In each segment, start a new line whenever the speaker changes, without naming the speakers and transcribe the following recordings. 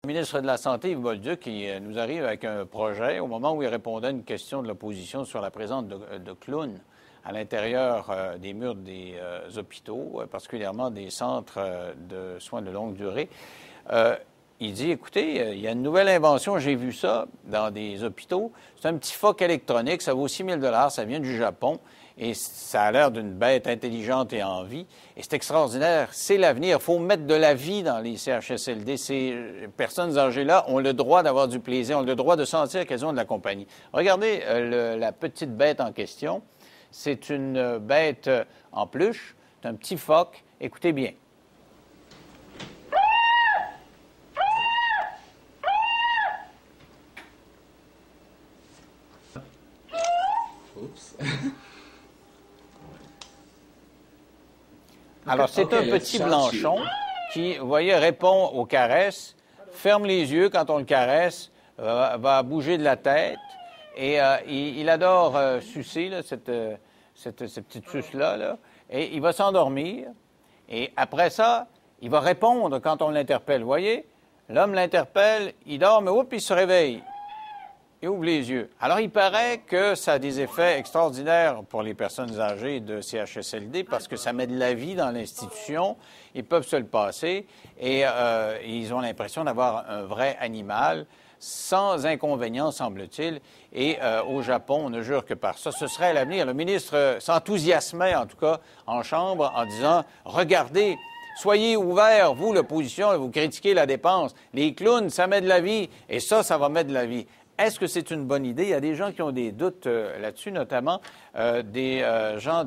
Le ministre de la Santé, Yves Bolduc, qui nous arrive avec un projet au moment où il répondait à une question de l'opposition sur la présence de clowns à l'intérieur des murs des hôpitaux, particulièrement des centres de soins de longue durée. Il dit, écoutez, il y a une nouvelle invention, j'ai vu ça dans des hôpitaux. C'est un petit phoque électronique, ça vaut 6 000 $, ça vient du Japon. Et ça a l'air d'une bête intelligente et en vie. Et c'est extraordinaire. C'est l'avenir. Il faut mettre de la vie dans les CHSLD. Ces personnes âgées-là ont le droit d'avoir du plaisir, ont le droit de sentir qu'elles ont de la compagnie. Regardez la petite bête en question. C'est une bête en peluche. C'est un petit phoque. Écoutez bien.
Oups.
Alors, c'est un petit blanchon qui, vous voyez, répond aux caresses, ferme les yeux quand on le caresse, va bouger de la tête et il adore sucer là, cette petite suce-là, là, et il va s'endormir. Et après ça, il va répondre quand on l'interpelle. Vous voyez, l'homme l'interpelle, il dort, mais oups, il se réveille. Il ouvre les yeux. Alors, il paraît que ça a des effets extraordinaires pour les personnes âgées de CHSLD parce que ça met de la vie dans l'institution. Ils peuvent se le passer et ils ont l'impression d'avoir un vrai animal sans inconvénient, semble-t-il. Et au Japon, on ne jure que par ça. Ce serait l'avenir. Le ministre s'enthousiasmait, en tout cas, en Chambre, en disant « Regardez, soyez ouverts, vous, l'opposition, vous critiquez la dépense. Les clowns, ça met de la vie et ça va mettre de la vie. » Est-ce que c'est une bonne idée? Il y a des gens qui ont des doutes là-dessus, notamment des gens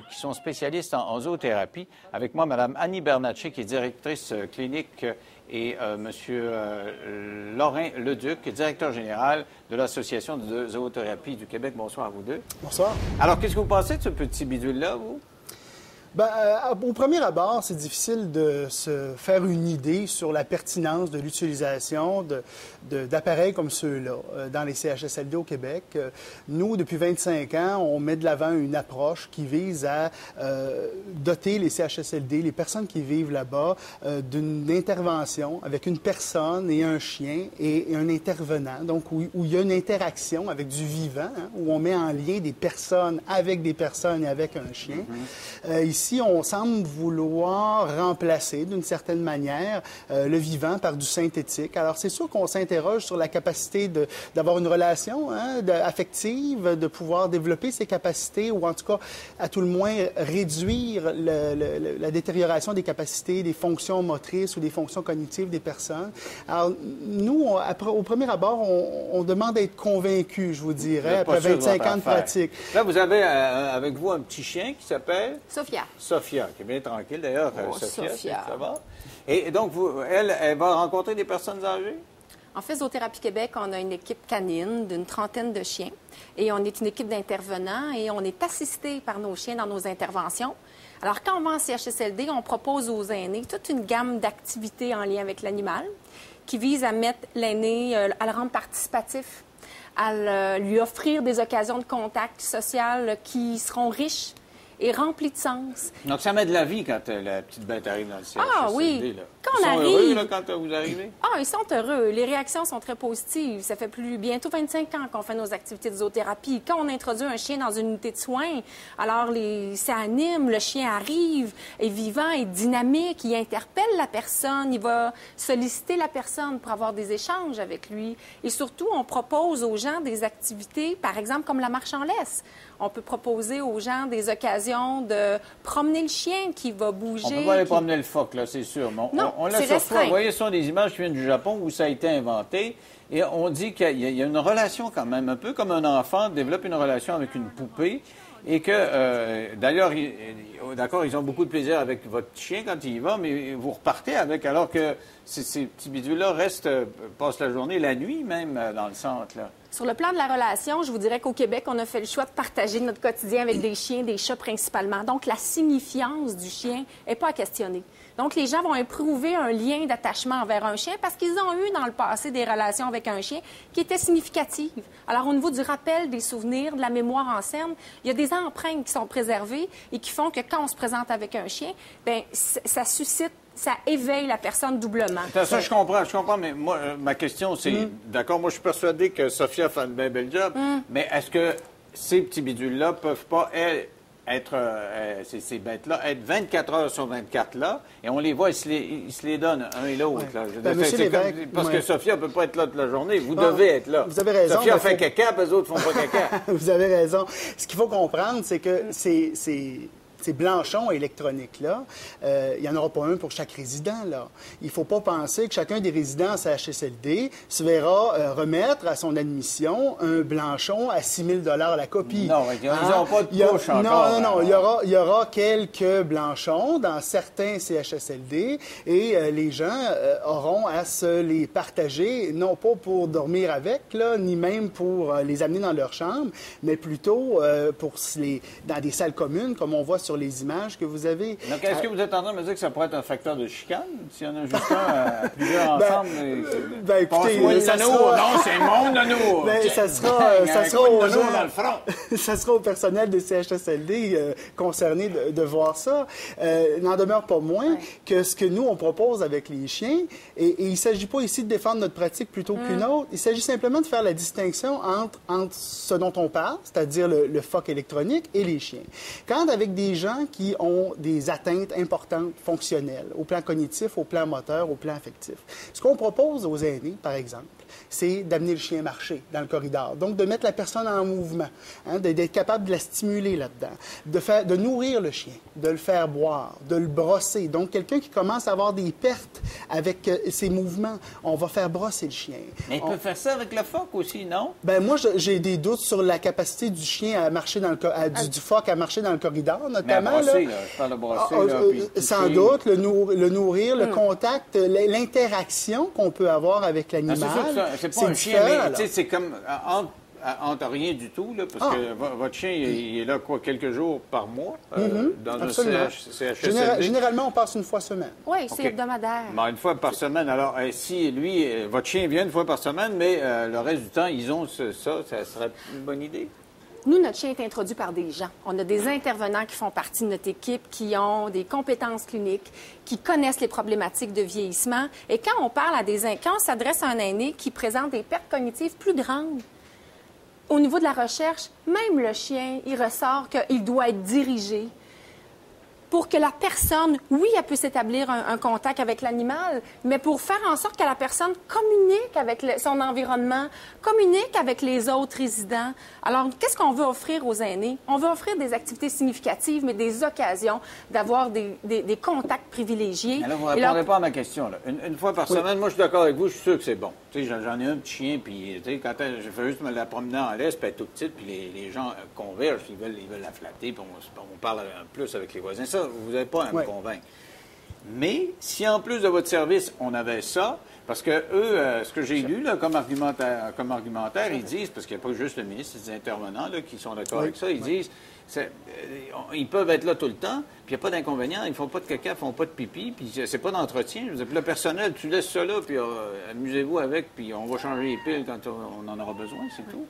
qui sont spécialistes en zoothérapie. Avec moi, Mme Annie Bernatchez, qui est directrice clinique, et M. Laurent Leduc, directeur général de l'Association de zoothérapie du Québec. Bonsoir à vous deux.
Bonsoir.
Alors, qu'est-ce que vous pensez de ce petit bidule-là, vous?
Bien, au premier abord, c'est difficile de se faire une idée sur la pertinence de l'utilisation d'appareils comme ceux-là dans les CHSLD au Québec. Nous, depuis 25 ans, on met de l'avant une approche qui vise à doter les CHSLD, les personnes qui vivent là-bas, d'une intervention avec une personne et un chien et un intervenant, donc où il y a une interaction avec du vivant, hein, où on met en lien des personnes avec des personnes et avec un chien. Ici, on semble vouloir remplacer, d'une certaine manière, le vivant par du synthétique. Alors, c'est sûr qu'on s'interroge sur la capacité d'avoir une relation affective, de pouvoir développer ces capacités, ou en tout cas, à tout le moins, réduire la détérioration des capacités, des fonctions motrices ou des fonctions cognitives des personnes. Alors, nous, au premier abord, on demande à être convaincus, je vous dirais, après 25 ans de pratique.
Là, vous avez avec vous un petit chien qui s'appelle?
Sophia.
Sophia, qui est bien tranquille d'ailleurs.
Oh, Sophia.
Ça va? Et donc, elle va rencontrer des personnes âgées?
En fait, Zoothérapie Québec, on a une équipe canine d'une trentaine de chiens et on est une équipe d'intervenants et on est assisté par nos chiens dans nos interventions. Alors, quand on va en CHSLD, on propose aux aînés toute une gamme d'activités en lien avec l'animal qui vise à mettre l'aîné, à le rendre participatif, à lui offrir des occasions de contact social qui seront riches et rempli de sens.
Donc, ça met de la vie quand la petite bête arrive dans le CHSLD.
Ah oui,
là.
quand
Ils
on
sont
arrive...
heureux là, quand vous arrivez?
Ah, ils sont heureux. Les réactions sont très positives. Ça fait bientôt 25 ans qu'on fait nos activités de zoothérapie. Quand on introduit un chien dans une unité de soins, alors ça anime, le chien arrive, est vivant, est dynamique, il interpelle la personne, il va solliciter la personne pour avoir des échanges avec lui. Et surtout, on propose aux gens des activités, par exemple, comme la marche en laisse. On peut proposer aux gens des occasions de promener le chien qui va bouger.
On peut pas aller promener le phoque, là, c'est sûr. Mais
non,
on l'a sur soi. Vous voyez, ce sont des images qui viennent du Japon où ça a été inventé. Et on dit qu'il y a une relation quand même, un peu comme un enfant développe une relation avec une poupée. Et que, d'ailleurs, d'accord, ils ont beaucoup de plaisir avec votre chien quand il y va, mais vous repartez avec, alors que ces petits bidules-là passent la journée, la nuit même, dans le centre, là.
Sur le plan de la relation, je vous dirais qu'au Québec, on a fait le choix de partager notre quotidien avec des chiens, des chats principalement. Donc, la signifiance du chien n'est pas à questionner. Donc, les gens vont éprouver un lien d'attachement envers un chien parce qu'ils ont eu dans le passé des relations avec un chien qui étaient significatives. Alors, au niveau du rappel des souvenirs, de la mémoire ancienne, il y a des empreintes qui sont préservées et qui font que quand on se présente avec un chien, bien, ça suscite ça éveille la personne doublement.
Ça, je comprends, mais moi, ma question, c'est, d'accord, moi, je suis persuadé que Sophia fait un bien bel job, mais est-ce que ces petits bidules-là peuvent pas être, ces bêtes-là, être 24 heures sur 24 là, et on les voit, ils se les donnent un et l'autre. Parce que Sophia ne peut pas être là toute la journée. Vous devez être là.
Vous avez raison.
Sophia fait caca, puis les autres font pas caca.
Vous avez raison. Ce qu'il faut comprendre, c'est que ces blanchons électroniques-là, il n'y en aura pas un pour chaque résident, là. Il ne faut pas penser que chacun des résidents à CHSLD se verra remettre à son admission un blanchon à 6 000 la copie.
Non, ils n'ont pas de couche encore.
Non. Il y aura quelques blanchons dans certains CHSLD et les gens auront à se les partager, non pas pour dormir avec, là, ni même pour les amener dans leur chambre, mais plutôt dans des salles communes, comme on voit sur les images que vous avez.
Donc, est-ce que vous êtes en train de me dire que ça pourrait être un facteur de chicane? S'il y en a juste un plusieurs ensemble?
Écoutez,
ça sera... Non, c'est mon nono!
Ça sera aux gens...
dans le front.
Ça sera au personnel des CHSLD concernés de voir ça. N'en demeure pas moins que ce que nous, on propose avec les chiens, et il ne s'agit pas ici de défendre notre pratique plutôt qu'une autre, il s'agit simplement de faire la distinction entre ce dont on parle, c'est-à-dire le phoque électronique, et les chiens. Quand avec des gens qui ont des atteintes importantes fonctionnelles, au plan cognitif, au plan moteur, au plan affectif. Ce qu'on propose aux aînés, par exemple, c'est d'amener le chien marcher dans le corridor. Donc, de mettre la personne en mouvement, d'être capable de la stimuler là-dedans, de nourrir le chien, de le faire boire, de le brosser. Donc, quelqu'un qui commence à avoir des pertes avec ses mouvements, on va faire brosser le chien.
Mais il peut faire ça avec le phoque aussi, non?
Ben moi, j'ai des doutes sur la capacité du chien à marcher dans le du phoque à marcher dans le corridor, notamment.
Mais à brosser, là. Je parle de brosser,
sans doute, le nourrir, le contact, l'interaction qu'on peut avoir avec l'animal.
C'est pas un chien, mais c'est comme entre rien du tout, là, parce que votre chien, il est là, quelques jours par mois dans
absolument.
un CHSLD?
Généralement, on passe une fois semaine.
Oui, c'est hebdomadaire.
Bon, une fois par semaine. Alors, si lui, votre chien vient une fois par semaine, mais le reste du temps, ils ont ça serait une bonne idée?
Nous, notre chien est introduit par des gens. On a des intervenants qui font partie de notre équipe, qui ont des compétences cliniques, qui connaissent les problématiques de vieillissement. Et quand on s'adresse à un aîné qui présente des pertes cognitives plus grandes, au niveau de la recherche, même le chien, il ressort qu'il doit être dirigé pour que la personne, oui, elle peut s'établir un contact avec l'animal, mais pour faire en sorte que la personne communique avec son environnement, communique avec les autres résidents. Alors, qu'est-ce qu'on veut offrir aux aînés? On veut offrir des activités significatives, mais des occasions d'avoir des contacts privilégiés.
Alors, vous ne répondrez pas à ma question. Là. Une fois par semaine, moi, je suis d'accord avec vous, je suis sûr que c'est bon. Tu sais, j'en ai un petit chien, puis quand je fais juste me la promener en laisse, puis elle est toute petite, puis les gens convergent, ils veulent la flatter, puis on parle un plus avec les voisins. Ça, vous n'avez pas à me convaincre. Mais si en plus de votre service, on avait ça, parce que eux, ce que j'ai lu là, comme argumentaire, ils disent, parce qu'il n'y a pas juste le ministre, c'est des intervenants là, qui sont d'accord avec ça, ils disent, ils peuvent être là tout le temps, puis il n'y a pas d'inconvénient, ils ne font pas de caca, ils ne font pas de pipi, puis c'est pas d'entretien. Je veux dire, le personnel, tu laisses ça là, puis amusez-vous avec, puis on va changer les piles quand on en aura besoin, c'est tout.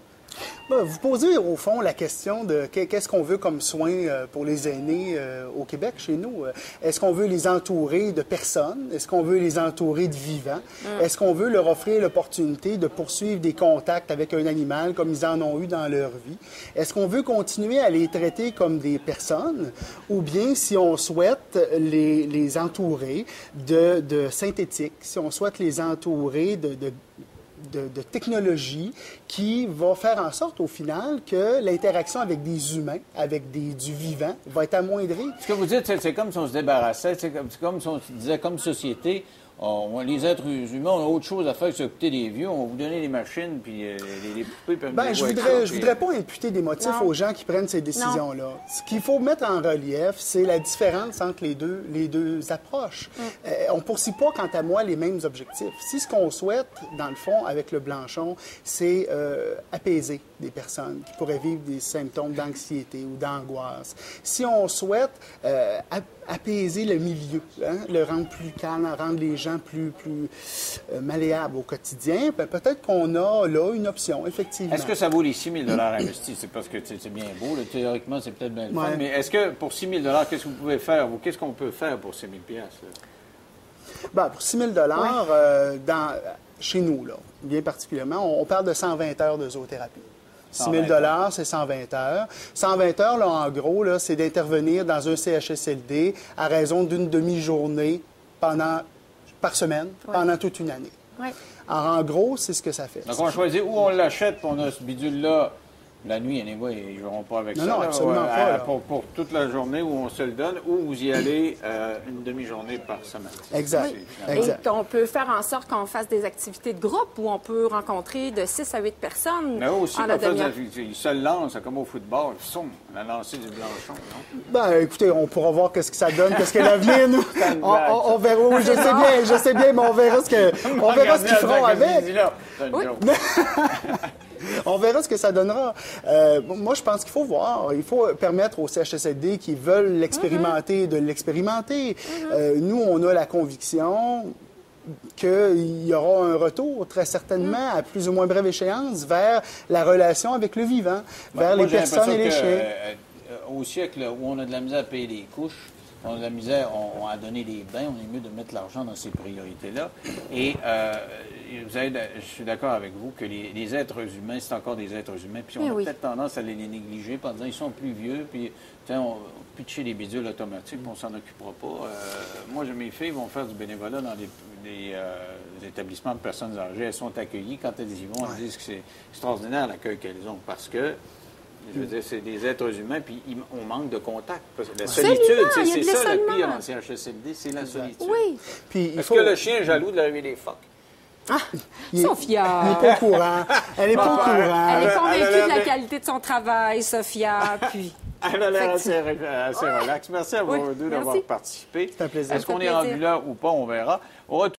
Vous posez, au fond, la question de qu'est-ce qu'on veut comme soin pour les aînés au Québec, chez nous. Est-ce qu'on veut les entourer de personnes? Est-ce qu'on veut les entourer de vivants? Est-ce qu'on veut leur offrir l'opportunité de poursuivre des contacts avec un animal comme ils en ont eu dans leur vie? Est-ce qu'on veut continuer à les traiter comme des personnes? Ou bien, si on souhaite les entourer de synthétiques, si on souhaite les entourer de technologie qui va faire en sorte, au final, que l'interaction avec des humains, avec du vivant, va être amoindrie.
Ce que vous dites, c'est comme si on se débarrassait, c'est comme si on disait, comme société, les êtres humains, on a autre chose à faire que s'occuper des vieux. On va vous donner les machines, puis les poupées peuvent
je voudrais pas imputer des motifs aux gens qui prennent ces décisions-là. Ce qu'il faut mettre en relief, c'est la différence entre les deux approches. On ne poursuit pas, quant à moi, les mêmes objectifs. Si ce qu'on souhaite, dans le fond, avec le Blanchon, c'est apaiser des personnes qui pourraient vivre des symptômes d'anxiété ou d'angoisse, si on souhaite apaiser le milieu, le rendre plus calme, rendre les gens plus malléables au quotidien, peut-être qu'on a là une option, effectivement.
Est-ce que ça vaut les 6 000 investis? C'est parce que c'est bien beau, là. Théoriquement, c'est peut-être bien le fun, mais est-ce que pour 6 000 qu'est-ce que vous pouvez faire? Qu'est-ce qu'on peut faire pour ces 1 000 $?
Ben, pour 6 000 chez nous, là, bien particulièrement, on parle de 120 heures de zoothérapie. 6 000 c'est 120 heures. 120 heures, là, en gros, là, c'est d'intervenir dans un CHSLD à raison d'une demi-journée par semaine pendant toute une année.
Oui.
Alors, en gros, c'est ce que ça fait.
Donc, on choisit où on l'achète, puis on a ce bidule-là. La nuit, anyway, ils ne joueront pas avec ça.
Non,
là,
absolument pas.
Pour toute la journée où on se le donne, ou vous y allez une demi-journée par semaine.
Exact.
Oui.
Exact.
Et qu'on peut faire en sorte qu'on fasse des activités de groupe où on peut rencontrer de 6 à 8 personnes.
Mais aussi,
en la demi-heure.
ils se lancent comme au football. On a lancé du blanchon, non?
Ben, écoutez, on pourra voir qu'est-ce que ça donne, qu'est-ce que l'avenir nous. On verra. Oui, je sais bien, mais on verra ce qu'ils feront avec.
Oui.
On verra ce que ça donnera. Moi, je pense qu'il faut voir. Il faut permettre aux CHSLD qui veulent l'expérimenter de l'expérimenter. Nous, on a la conviction qu'il y aura un retour, très certainement, à plus ou moins brève échéance, vers la relation avec le vivant, vers les personnes et les chiens.
Au siècle où on a de la misère à payer les couches, on a de la misère à donner les bains, on est mieux de mettre l'argent dans ces priorités-là. Et je suis d'accord avec vous que les êtres humains, c'est encore des êtres humains. Puis on a peut-être tendance à les négliger en disant ils sont plus vieux, puis on pitcher les bidules automatiques, puis on s'en occupera pas. Moi, mes filles vont faire du bénévolat dans des établissements de personnes âgées. Elles sont accueillies. Quand elles y vont, elles disent que c'est extraordinaire l'accueil qu'elles ont parce que je veux dire, c'est des êtres humains, puis on manque de contact. Parce que la solitude, c'est ça le pire en CHSLD, c'est la solitude.
Oui.
Est-ce que le chien est jaloux de l'arrivée des phoques?
Ah, Sophia!
Elle n'est pas au courant. Elle n'est pas au courant.
Elle est convaincue de la qualité de son travail, Sophia, puis...
Elle a l'air assez relax. Merci à vous deux d'avoir participé.
C'est un plaisir.
Est-ce qu'on est rendu là ou pas? On verra.